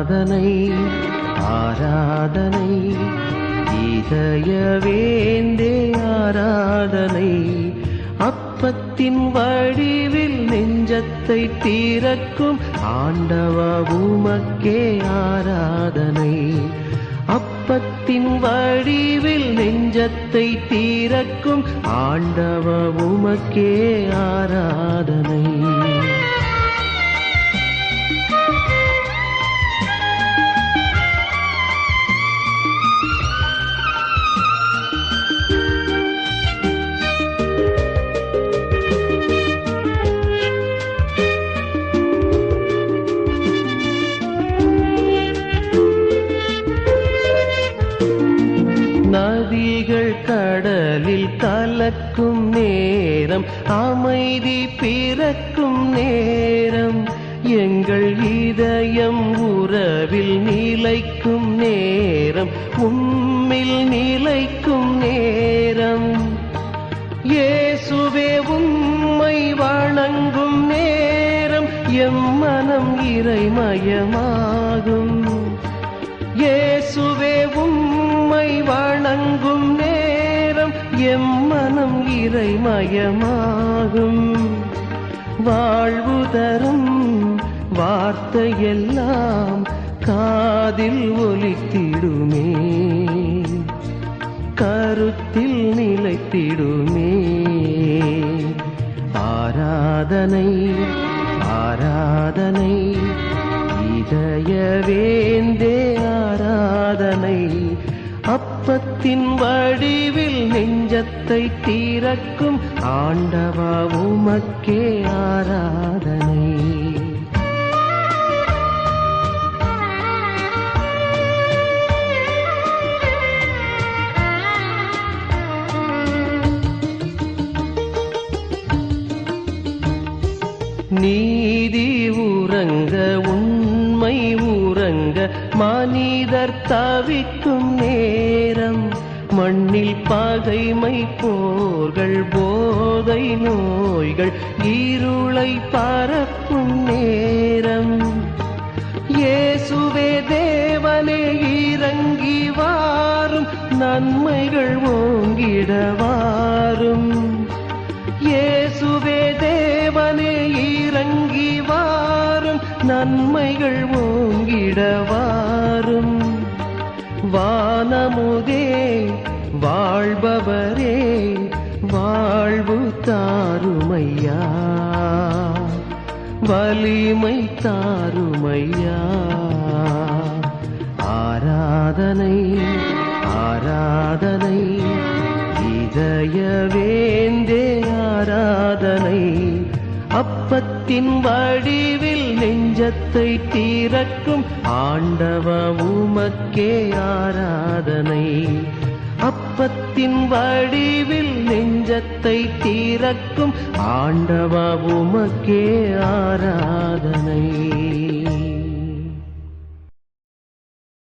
ஆராதனை ஆராதனை இதயவேந்தே ஆராதனை. அப்பத்தின் வடிவில் நெஞ்சத்தை தீரக்கும் ஆண்டவா உமக்கே ஆராதனை. அப்பத்தின் வடிவில் நெஞ்சத்தை தீரக்கும் ஆண்டவா உமக்கே ஆராதனை. நதிகள் கடலில் கலக்கும் நேரம், அமைதி பிறக்கும் நேரம், எங்கள் இதயம் உறவில் நிலைக்கும் நேரம், உம்மில் நிலைக்கும் நேரம். இயேசுவே உம்மை வணங்கும் நேரம், எம் மனம் இறைமயமாகும். இயேசுவே உம்மை வணங்கும் நேரம், எம் மனம் இறைமயமாகும். வாழ்வு தரும் வார்த்தையெல்லாம் காதில் ஒலித்திடுமே, கருத்தில் நிலைத்திடுமே. ஆராதனை ஆராதனை இதயவேந்தே ஆராதனை. அப்பத்தின் வடிவில் நெஞ்சத்தை தீரக்கும் ஆண்டவா உமக்கே ஆராதனை. நீதி உறங்க உண்மை உறங்க மனிதர் தவிக்கும் நேரம், மண்ணில் பகைமை போர்கள் போதை நோய்கள் இருளை பரப்பும் நேரம். இயேசுவே தேவனே இறங்கி வாரும், நன்மைகள் ஓங்கிட வாரும். இயேசுவே தேவனே இறங்கி வாரும், நன்மைகள் ஓங்கிட வாரும். வானமுதே வாழ்பவரே வாழ்வு தாருமையா, வலிமை தாருமையா. ஆராதனை ஆராதனை இதயவேந்தே ஆராதனை. அப்பத்தின் வடிவில் நெஞ்சத்தை தீரக்கும் ஆண்டவா உமக்கே ஆராதனை. அப்பத்தின் வடிவில் நெஞ்சத்தை தீரக்கும் ஆண்டவா உமக்கே ஆராதனை.